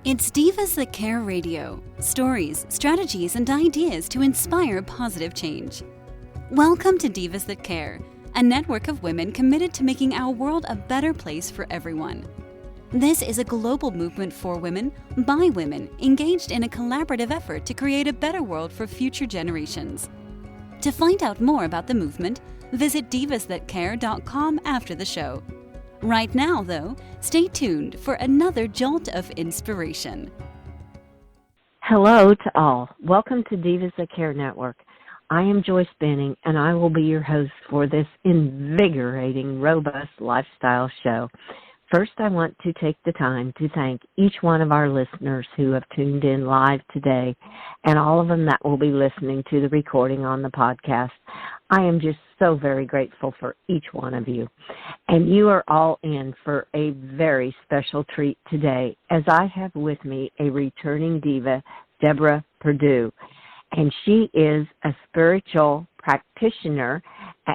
It's Divas That Care Radio. Stories, strategies, and ideas to inspire positive change. Welcome to Divas That Care, a network of women committed to making our world a better place for everyone. This is a global movement for women, by women, engaged in a collaborative effort to create a better world for future generations. To find out more about the movement, visit divasthatcare.com after the show. Right now, though, stay tuned for another jolt of inspiration. Hello to all. Welcome to Divas That Care Network. I am Joyce Benning, and I will be your host for this invigorating, robust lifestyle show. First, I want to take the time to thank each one of our listeners who have tuned in live today, and all of them that will be listening to the recording on the podcast. I am just so very grateful for each one of you. And you are all in for a very special treat today, as I have with me a returning diva, Deborah Perdue. And she is a spiritual practitioner.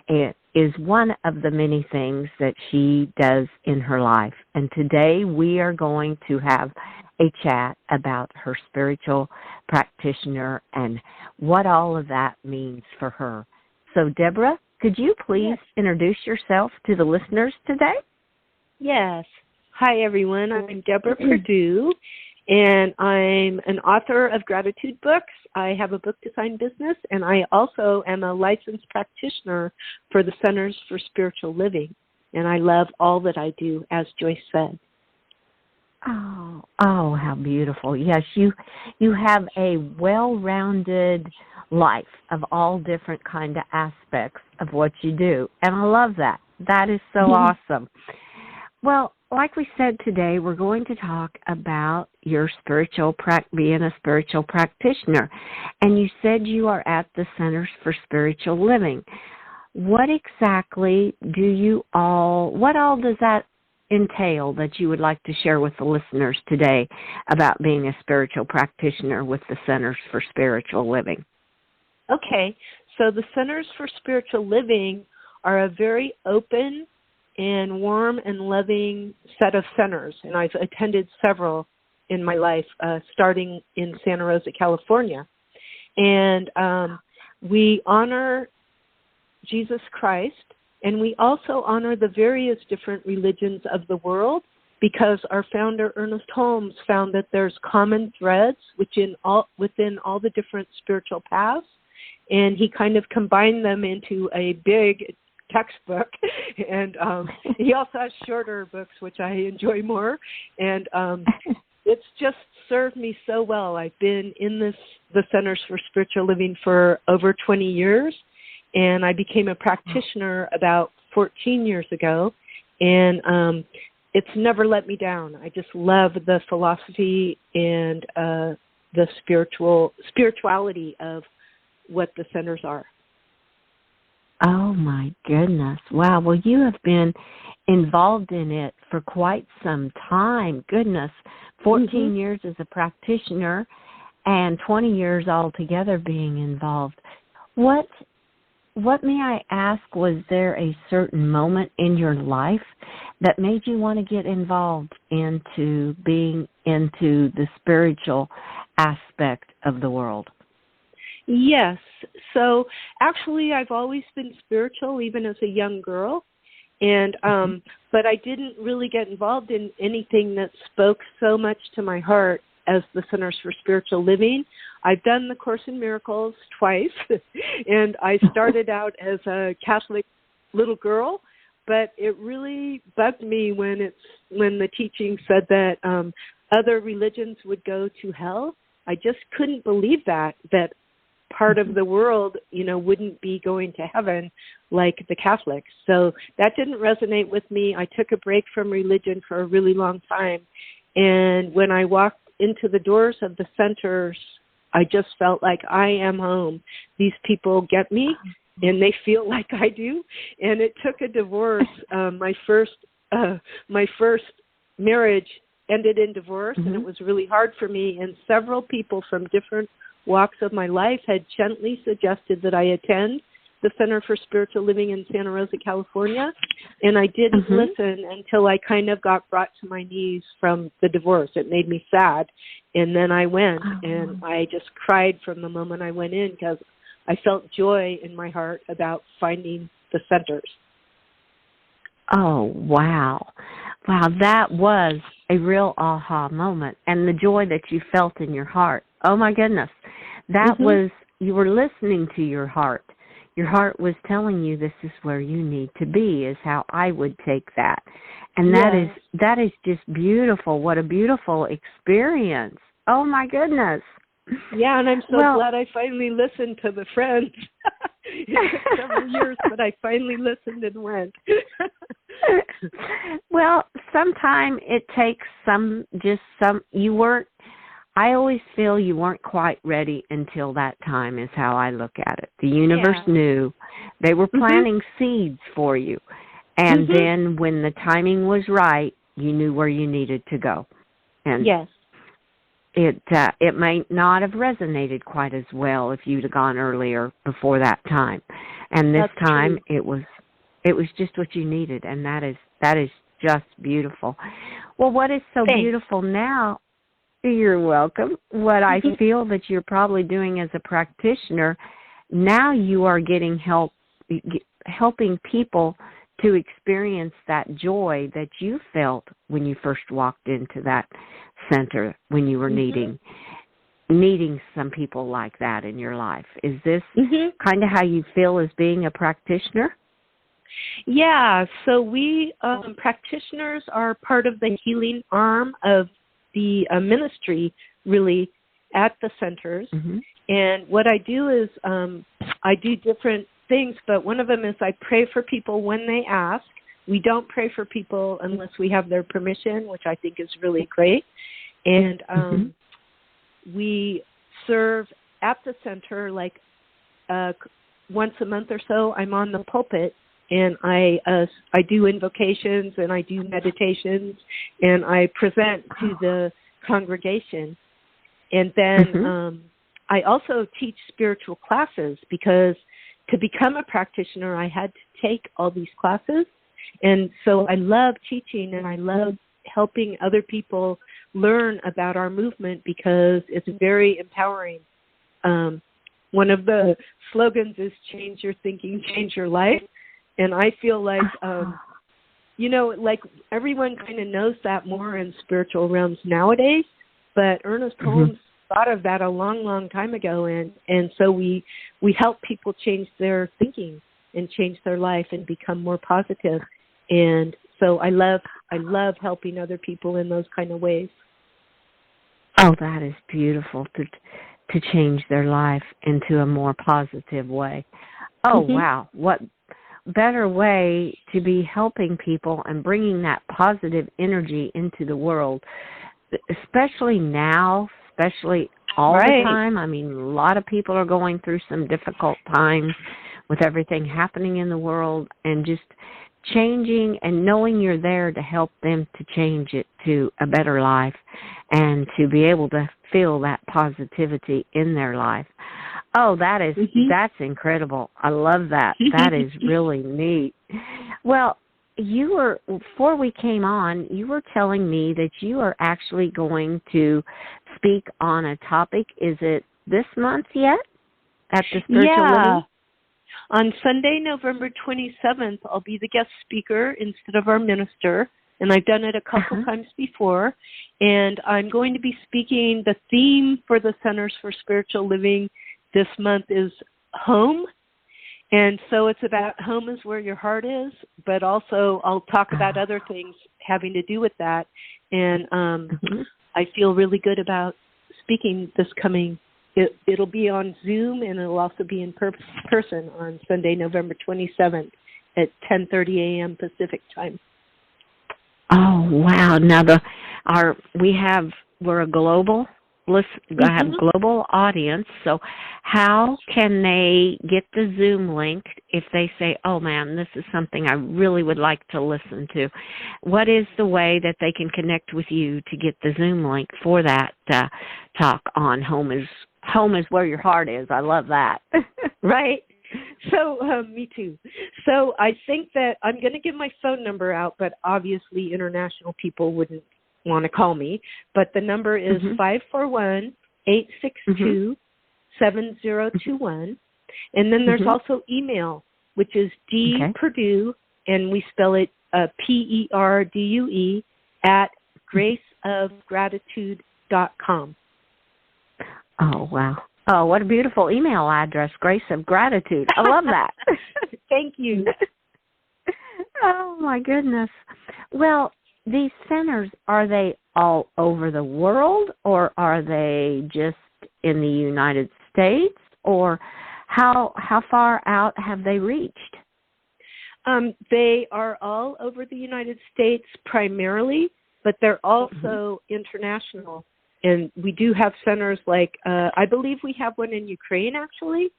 It is one of the many things that she does in her life. And today we are going to have a chat about her spiritual practitioner and what all of that means for her. So, Deborah, could you please introduce yourself to the listeners today? Yes. Hi, everyone. I'm Deborah Perdue, and I'm an author of gratitude books. I have a book design business, and I also am a licensed practitioner for the Centers for Spiritual Living, and I love all that I do, as Joyce said. Oh, how beautiful. Yes, you have a well-rounded life of all different kind of aspects of what you do, and I love that. That is so awesome. Well, like we said today, we're going to talk about your being a spiritual practitioner, and you said you are at the Centers for Spiritual Living. What exactly what all does that entail that you would like to share with the listeners today about being a spiritual practitioner with the Centers for Spiritual Living? Okay, so the Centers for Spiritual Living are a very open and warm and loving set of centers, and I've attended several in my life, starting in Santa Rosa, California. And we honor Jesus Christ, and we also honor the various different religions of the world, because our founder, Ernest Holmes, found that there's common threads within all the different spiritual paths, and he kind of combined them into a big textbook. And he also has shorter books, which I enjoy more. And it's just served me so well. I've been in the Centers for Spiritual Living for over 20 years, and I became a practitioner about 14 years ago. And it's never let me down. I just love the philosophy and the spirituality of what the centers are. Oh, my goodness. Wow. Well, you have been involved in it for quite some time. Goodness. 14 years as a practitioner and 20 years altogether being involved. What may I ask, was there a certain moment in your life that made you want to get involved into being into the spiritual aspect of the world? Yes. So actually, I've always been spiritual, even as a young girl. And but I didn't really get involved in anything that spoke so much to my heart as the Centers for Spiritual Living. I've done the Course in Miracles twice, and I started out as a Catholic little girl, but it really bugged me when the teaching said that other religions would go to hell. I just couldn't believe that part of the world, wouldn't be going to heaven like the Catholics. So that didn't resonate with me. I took a break from religion for a really long time. And when I walked into the doors of the centers, I just felt like I am home. These people get me, and they feel like I do. And it took a divorce. My first marriage ended in divorce, and it was really hard for me. And several people from different walks of my life had gently suggested that I attend the Center for Spiritual Living in Santa Rosa, California, and I didn't listen until I kind of got brought to my knees from the divorce. It made me sad, and then I went, and I just cried from the moment I went in because I felt joy in my heart about finding the centers. Oh, wow. Wow, that was a real aha moment. And the joy that you felt in your heart. Oh, my goodness. That was, you were listening to your heart. Your heart was telling you this is where you need to be, is how I would take that. And that is just beautiful. What a beautiful experience. Oh, my goodness. Yeah, and I'm so glad I finally listened to the friends. It took several years, but I finally listened and went. Well, sometimes it takes I always feel you weren't quite ready until that time is how I look at it. The universe knew. They were planting seeds for you. And then when the timing was right, you knew where you needed to go. And it might not have resonated quite as well if you'd have gone earlier before that time. And this time it was just what you needed, and that is just beautiful. Well, what is so beautiful now, you're welcome, what I feel that you're probably doing as a practitioner, now you are getting helping people to experience that joy that you felt when you first walked into that center, when you were needing some people like that in your life. Is this kind of how you feel as being a practitioner? Yeah, so we practitioners are part of the healing arm of the ministry, really, at the centers. And what I do is I do different things, but one of them is I pray for people when they ask. We don't pray for people unless we have their permission, which I think is really great. And we serve at the center like once a month or so. I'm on the pulpit, and I do invocations, and I do meditations, and I present to the congregation. And then I also teach spiritual classes, because to become a practitioner, I had to take all these classes. And so I love teaching, and I love helping other people learn about our movement, because it's very empowering. One of the slogans is change your thinking, change your life. And I feel like, like everyone kind of knows that more in spiritual realms nowadays, but Ernest Holmes thought of that a long, long time ago. And so we help people change their thinking and change their life and become more positive. And so I love helping other people in those kind of ways. Oh, that is beautiful, to change their life into a more positive way. Oh, wow. What better way to be helping people and bringing that positive energy into the world, especially now, especially all the time. I mean, a lot of people are going through some difficult times with everything happening in the world, and just changing and knowing you're there to help them to change it to a better life and to be able to feel that positivity in their life. Oh, that's incredible. I love that. That is really neat. Well, before we came on, you were telling me that you are actually going to speak on a topic. Is it this month yet at the Spiritual Living? On Sunday, November 27th, I'll be the guest speaker instead of our minister, and I've done it a couple times before. And I'm going to be speaking. The theme for the Centers for Spiritual Living this month is home. And so it's about home is where your heart is, but also I'll talk about other things having to do with that. And I feel really good about speaking this coming. It'll be on Zoom, and it'll also be in person on Sunday, November 27th at 10:30 a.m. Pacific time. Oh, wow. Now, we're a global I have a global audience, so how can they get the Zoom link if they say, oh, man, this is something I really would like to listen to? What is the way that they can connect with you to get the Zoom link for that talk on home is where your heart is? I love that. Right. So, me too. So I think that I'm going to give my phone number out, but obviously international people wouldn't want to call me. But the number is 541-862-7021. And then there's also email, which is Perdue, and we spell it Perdue at graceofgratitude.com. Oh, wow. Oh, what a beautiful email address, Grace of Gratitude. I love that. Thank you. Oh, my goodness. Well, these centers, are they all over the world, or are they just in the United States, or how far out have they reached? They are all over the United States primarily, but they're also international. And we do have centers like, I believe we have one in Ukraine, actually,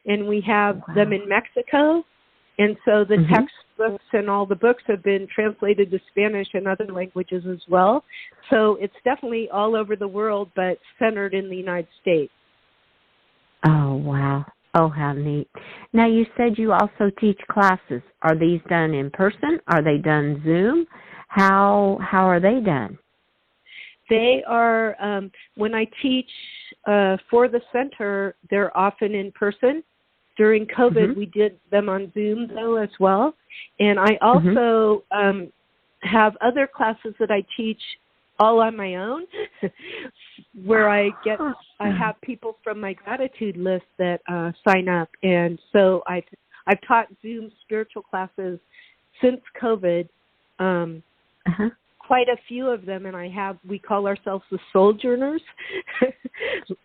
and we have them in Mexico. And so the textbooks and all the books have been translated to Spanish and other languages as well. So it's definitely all over the world, but centered in the United States. Oh, wow. Oh, how neat. Now, you said you also teach classes. Are these done in person? Are they done Zoom? How are they done? They are, when I teach for the center, they're often in person. During COVID, we did them on Zoom, though, as well. And I also have other classes that I teach all on my own, where I have people from my gratitude list that sign up. And so I've taught Zoom spiritual classes since COVID, quite a few of them, and we call ourselves the Sojourners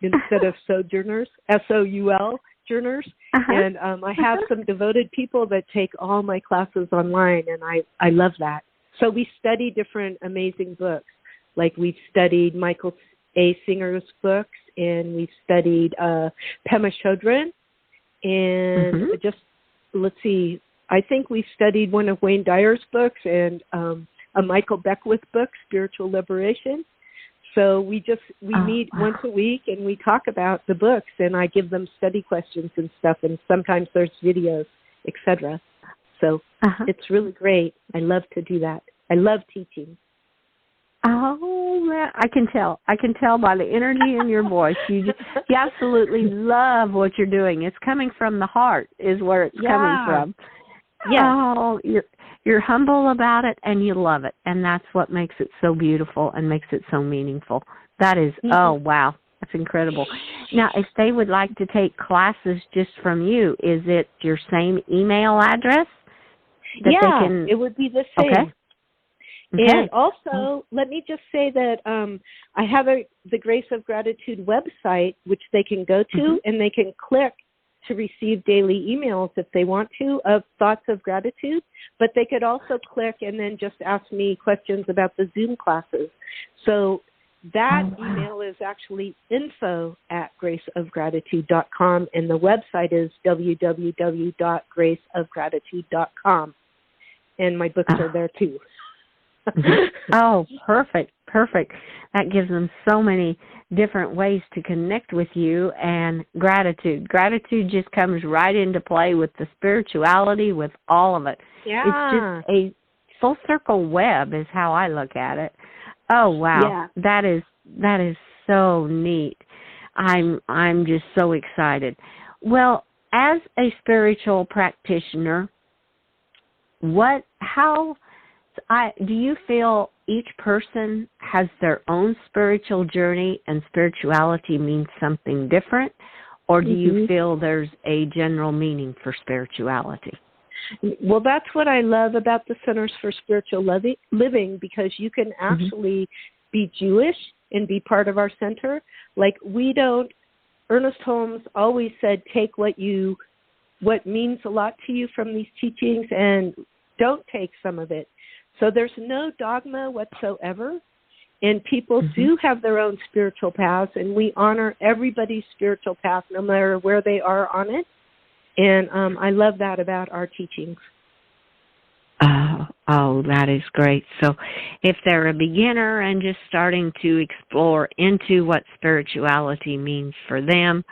instead of Sojourners, SOUL Journers. And I have some devoted people that take all my classes online, and I love that. So we study different amazing books. Like we've studied Michael A. Singer's books, and we've studied Pema Chodron, and let's see, I think we studied one of Wayne Dyer's books and a Michael Beckwith book, Spiritual Liberation. So we meet once a week and we talk about the books, and I give them study questions and stuff, and sometimes there's videos, etc. So it's really great. I love to do that. I love teaching. Oh, man, I can tell. I can tell by the energy in your voice. You absolutely love what you're doing. It's coming from the heart is where it's coming from. Yeah. Oh, you're humble about it, and you love it, and that's what makes it so beautiful and makes it so meaningful. That is, oh, wow, that's incredible. Now, if they would like to take classes just from you, is it your same email address? That they can... it would be the same. Okay. And also, let me just say that I have the Grace of Gratitude website, which they can go to, and they can click to receive daily emails if they want to of thoughts of gratitude. But they could also click and then just ask me questions about the Zoom classes. So that email is actually info@graceofgratitude.com, and the website is www.graceofgratitude.com. And my books are there too. Oh, perfect. That gives them so many different ways to connect with you, and gratitude. Gratitude just comes right into play with the spirituality, with all of it. Yeah. It's just a full circle web is how I look at it. Oh, wow. Yeah. That is so neat. I'm just so excited. Well, as a spiritual practitioner, do you feel each person has their own spiritual journey and spirituality means something different, or do you feel there's a general meaning for spirituality? Well, that's what I love about the Centers for Spiritual Living, because you can actually be Jewish and be part of our center. Like Ernest Holmes always said, take what means a lot to you from these teachings and don't take some of it. So there's no dogma whatsoever, and people do have their own spiritual paths, and we honor everybody's spiritual path no matter where they are on it. And I love that about our teachings. Oh, that is great. So if they're a beginner and just starting to explore into what spirituality means for them,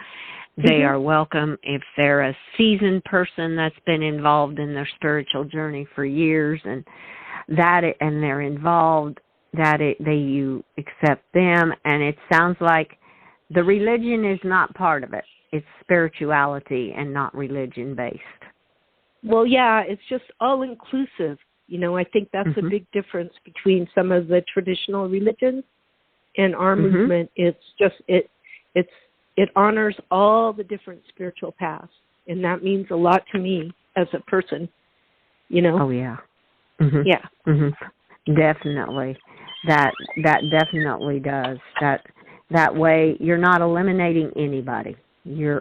they are welcome. If they're a seasoned person that's been involved in their spiritual journey for years and they're involved, you accept them. And it sounds like the religion is not part of it. It's spirituality and not religion-based. Well, yeah, it's just all-inclusive. I think that's a big difference between some of the traditional religions and our movement. It's just, it honors all the different spiritual paths, and that means a lot to me as a person, Oh, yeah. Yeah. Definitely. That definitely does. That way you're not eliminating anybody. You're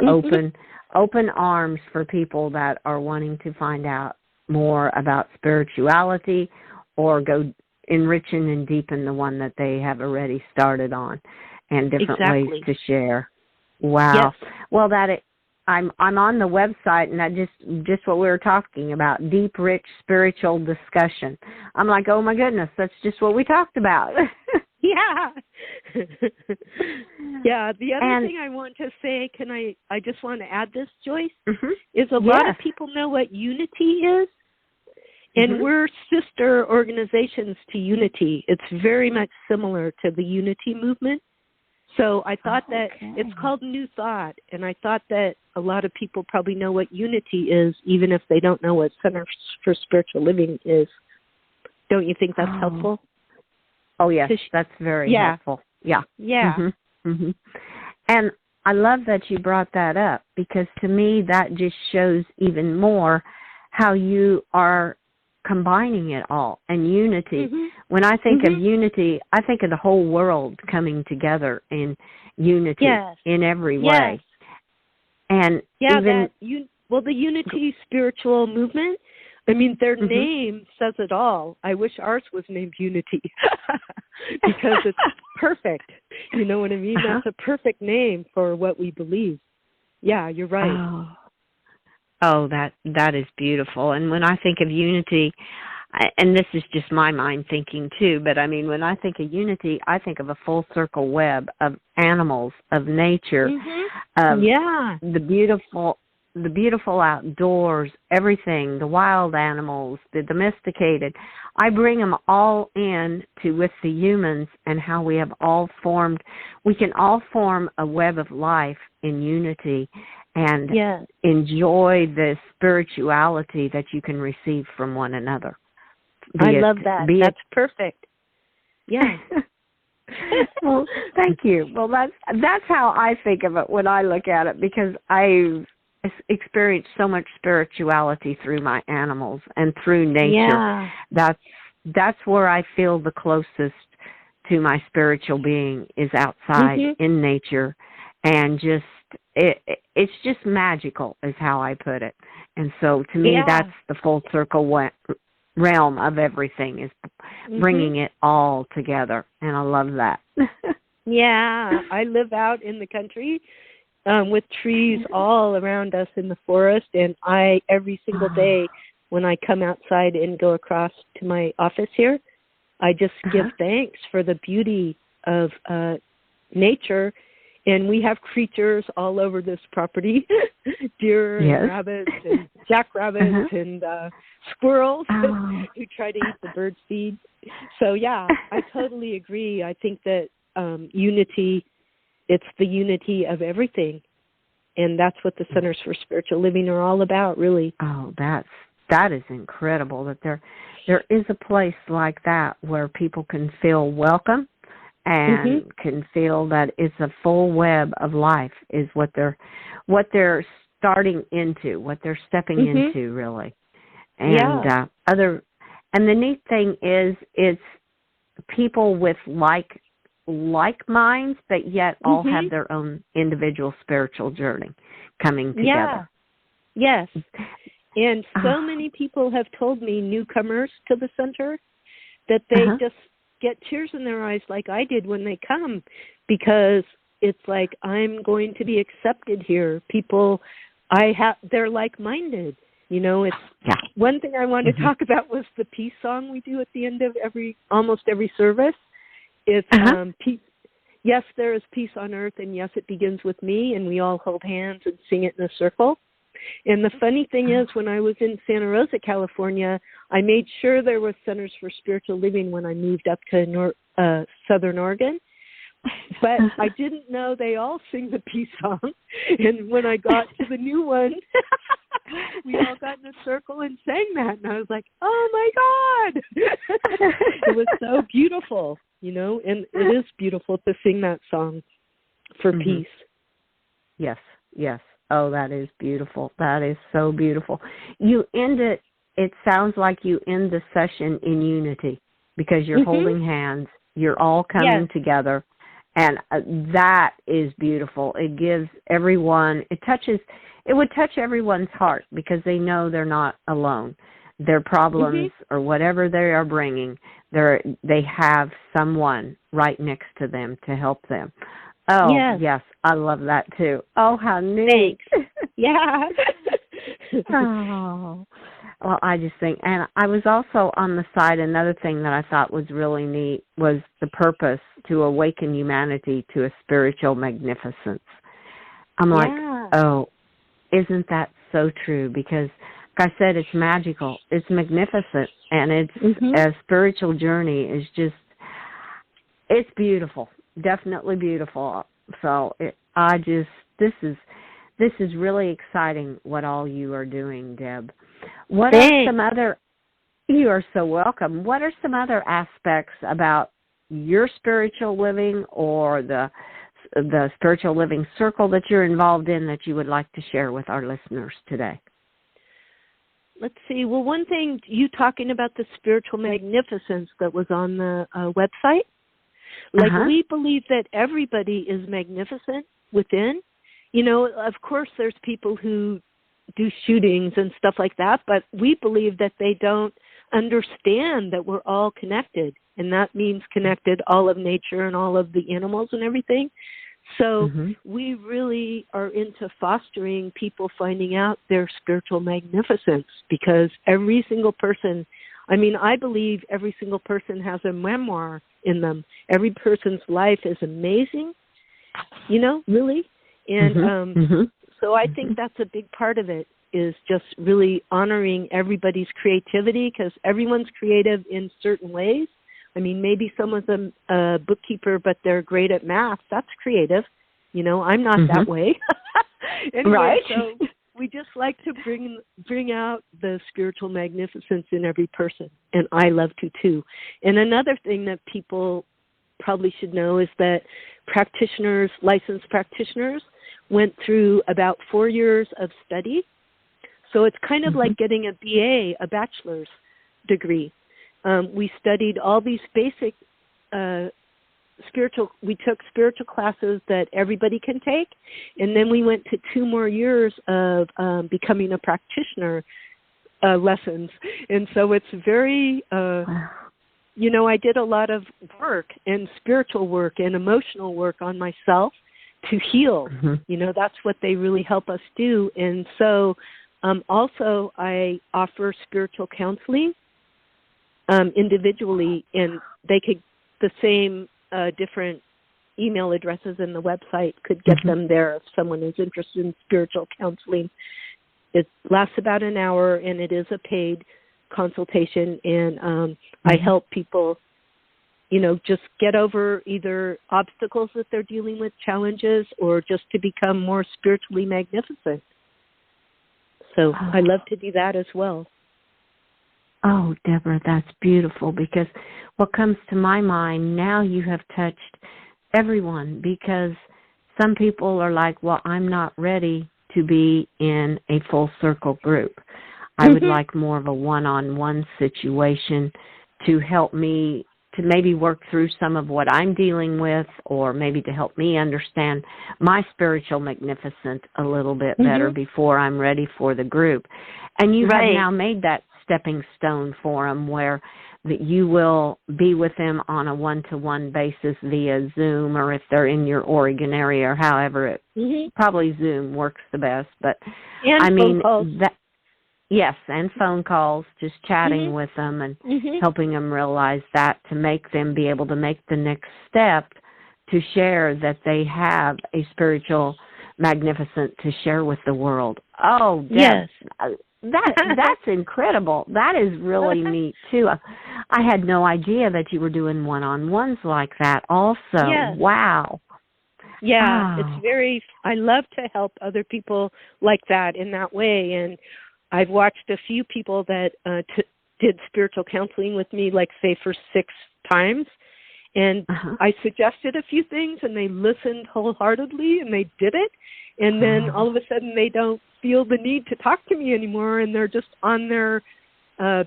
open arms for people that are wanting to find out more about spirituality or go enriching and deepen the one that they have already started on, and different ways to share. Wow. Yes. Well, I'm on the website, and that just what we were talking about, deep, rich, spiritual discussion. I'm like, oh my goodness, that's just what we talked about. Yeah. Yeah. The other thing I want to say, I just want to add this, Joyce, is a lot of people know what unity is, and we're sister organizations to unity. It's very much similar to the unity movement. So I thought that it's called New Thought, and I thought that a lot of people probably know what unity is, even if they don't know what Center for Spiritual Living is. Don't you think that's helpful? Oh, yes, that's very helpful. Yeah. Yeah. And I love that you brought that up, because to me that just shows even more how you are combining it all, and unity. When I think of unity, I think of the whole world coming together in unity in every way. And even the Unity Spiritual Movement, I mean, their name says it all. I wish ours was named Unity because it's perfect. You know what I mean? That's a perfect name for what we believe. Yeah, you're right. Oh, that is beautiful. And when I think of unity, and this is just my mind thinking too, but I mean, when I think of unity, I think of a full circle web of animals, of nature, of the beautiful outdoors, everything, the wild animals, the domesticated. I bring them all in with the humans, and how we have all formed. We can all form a web of life in unity, and enjoy the spirituality that you can receive from one another. I love that. That's perfect. Yeah. Well, thank you. Well, that's how I think of it when I look at it, because I've experienced so much spirituality through my animals and through nature. Yeah. That's where I feel the closest to my spiritual being, is outside in nature, and just it's just magical is how I put it. And so to me, that's the full circle realm of everything, is bringing it all together. And I love that. Yeah, I live out in the country with trees all around us in the forest. And every single day when I come outside and go across to my office here, I just give thanks for the beauty of nature. And we have creatures all over this property, deer and rabbits and jackrabbits and squirrels who try to eat the bird seed. So, yeah, I totally agree. I think that unity, it's the unity of everything. And that's what the Centers for Spiritual Living are all about, really. Oh, that is incredible, that there is a place like that where people can feel welcome, and can feel that it's a full web of life, is what they're starting into, what they're stepping into, really. And and the neat thing is, it's people with like minds, but yet all have their own individual spiritual journey coming together. Yeah. Yes. And so many people have told me, newcomers to the center, that they just get tears in their eyes like I did when they come, because it's like, I'm going to be accepted here. People, they're like-minded. You know, it's one thing I wanted to talk about was the peace song we do at the end of almost every service. It's peace. yes, there is peace on earth, and yes, it begins with me, and we all hold hands and sing it in a circle. And the funny thing is, when I was in Santa Rosa, California, I made sure there were centers for spiritual living when I moved up to Southern Oregon. But I didn't know they all sing the peace song. And when I got to the new one, we all got in a circle and sang that. And I was like, oh, my God. It was so beautiful, and it is beautiful to sing that song for peace. Yes, yes. Oh, that is beautiful. That is so beautiful. You end it, it sounds like you end the session in unity because you're holding hands. You're all coming together. And that is beautiful. It gives everyone, it would touch everyone's heart because they know they're not alone. Their problems or whatever they are bringing, they have someone right next to them to help them. Oh, yes, I love that too. Oh, how neat. Thanks. Yeah. Oh, well, I just think, and I was also on the side, another thing that I thought was really neat was the purpose to awaken humanity to a spiritual magnificence. I'm like, oh, isn't that so true? Because, like I said, it's magical, it's magnificent, and it's a spiritual journey is just, it's beautiful. Definitely beautiful. So this is really exciting what all you are doing, Deb. What are some other, you are so welcome. What are some other aspects about your spiritual living or the spiritual living circle that you're involved in that you would like to share with our listeners today? Let's see. Well, one thing, you talking about the spiritual magnificence that was on the website, like we believe that everybody is magnificent within. Of course, there's people who do shootings and stuff like that, but we believe that they don't understand that we're all connected, and that means connected all of nature and all of the animals and everything. So we really are into fostering people finding out their spiritual magnificence, because every single person, I believe every single person has a memoir in them. Every person's life is amazing, really. And so I think that's a big part of it, is just really honoring everybody's creativity, because everyone's creative in certain ways. Maybe someone's a bookkeeper, but they're great at math. That's creative. I'm not that way. Anyway, right. So we just like to bring out the spiritual magnificence in every person, and I love to too. And another thing that people probably should know is that licensed practitioners, went through about 4 years of study. So it's kind of like getting a BA, a bachelor's degree. We studied all these basic we took spiritual classes that everybody can take, and then we went to 2 more years of becoming a practitioner lessons. And so it's very, I did a lot of work and spiritual work and emotional work on myself to heal. That's what they really help us do. And so also I offer spiritual counseling individually, and they could, the same different email addresses in the website could get them there if someone is interested in spiritual counseling. It lasts about an hour, and it is a paid consultation, and I help people, just get over either obstacles that they're dealing with, challenges, or just to become more spiritually magnificent. So I love to do that as well. Oh, Deborah, that's beautiful, because what comes to my mind, now you have touched everyone, because some people are like, well, I'm not ready to be in a full circle group. I would like more of a one-on-one situation to help me to maybe work through some of what I'm dealing with, or maybe to help me understand my spiritual magnificence a little bit better before I'm ready for the group. And you have now made that stepping stone for them, where that you will be with them on a one-to-one basis via Zoom, or if they're in your Oregon area, or however it probably Zoom works the best. But and phone calls. Yes, and phone calls, just chatting with them and helping them realize that, to make them be able to make the next step to share that they have a spiritual magnificent to share with the world. Oh, Deb, yes. That's incredible. That is really neat, too. I had no idea that you were doing one-on-ones like that also. Yes. Wow. Yeah, Oh. I love to help other people like that in that way. And I've watched a few people that did spiritual counseling with me, like, say, for 6 times. And I suggested a few things, and they listened wholeheartedly, and they did it. And then all of a sudden they don't feel the need to talk to me anymore, and they're just on their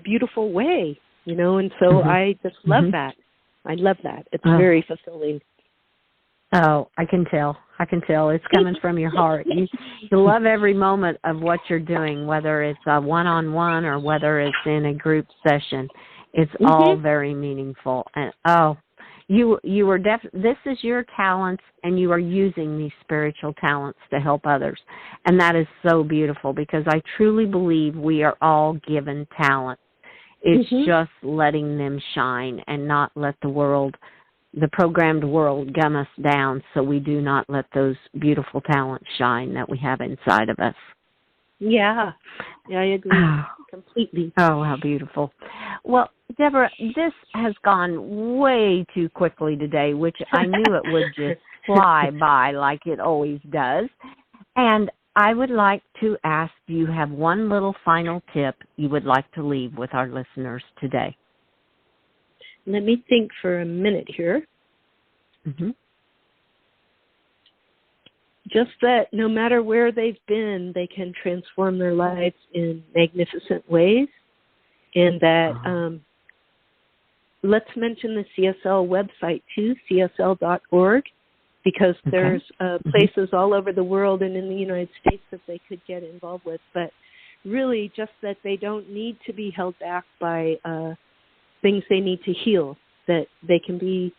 beautiful way, And so I just love that. I love that. It's very fulfilling. Oh, I can tell. It's coming from your heart. You love every moment of what you're doing, whether it's a one-on-one or whether it's in a group session. It's all very meaningful. And you were this is your talents, and you are using these spiritual talents to help others. And that is so beautiful, because I truly believe we are all given talent. It's just letting them shine and not let the programmed world gum us down, so we do not let those beautiful talents shine that we have inside of us. Yeah, I agree completely. Oh, how beautiful. Well, Deborah, this has gone way too quickly today, which I knew it would just fly by like it always does. And I would like to ask, do you have one little final tip you would like to leave with our listeners today? Let me think for a minute here. Just that no matter where they've been, they can transform their lives in magnificent ways. And that let's mention the CSL website too, csl.org, because there's places all over the world and in the United States that they could get involved with. But really just that they don't need to be held back by things they need to heal, that they can be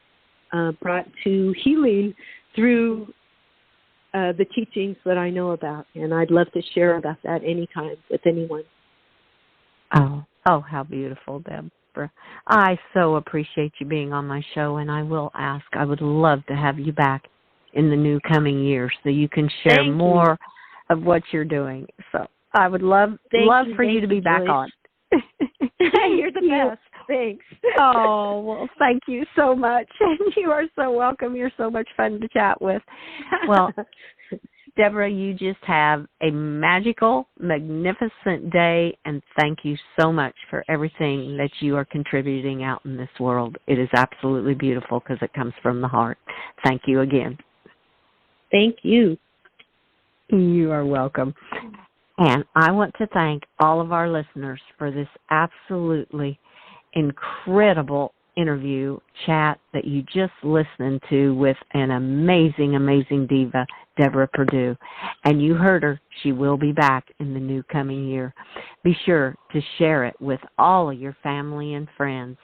brought to healing through the teachings that I know about. And I'd love to share about that anytime with anyone. Oh, how beautiful, Deborah. I so appreciate you being on my show, and I would love to have you back in the new coming year so you can share more of what you're doing. So I would love for you to be back on. You're the best. Thanks. Oh, well, thank you so much. You are so welcome. You're so much fun to chat with. Well, Deborah, you just have a magical, magnificent day, and thank you so much for everything that you are contributing out in this world. It is absolutely beautiful because it comes from the heart. Thank you again. Thank you. You are welcome. And I want to thank all of our listeners for this absolutely incredible interview chat that you just listened to with an amazing, amazing diva, Deborah Perdue. And you heard her. She will be back in the new coming year. Be sure to share it with all of your family and friends.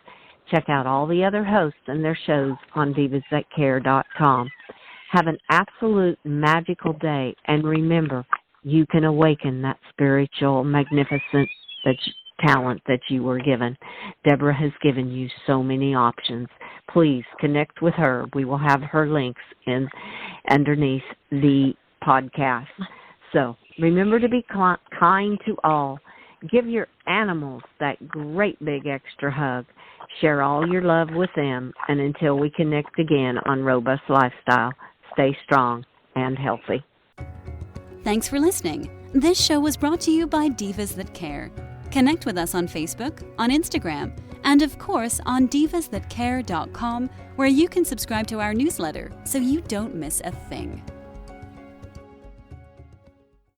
Check out all the other hosts and their shows on divasthatcare.com. Have an absolute magical day. And remember, you can awaken that spiritual, magnificent talent that you were given. Deborah has given you so many options. Please connect with her. We will have her links underneath the podcast. So remember to be kind to all. Give your animals that great big extra hug. Share all your love with them. And until we connect again on Robust Lifestyle, stay strong and healthy. Thanks for listening. This show was brought to you by Divas That Care. Connect with us on Facebook, on Instagram, and of course on divasthatcare.com, where you can subscribe to our newsletter so you don't miss a thing.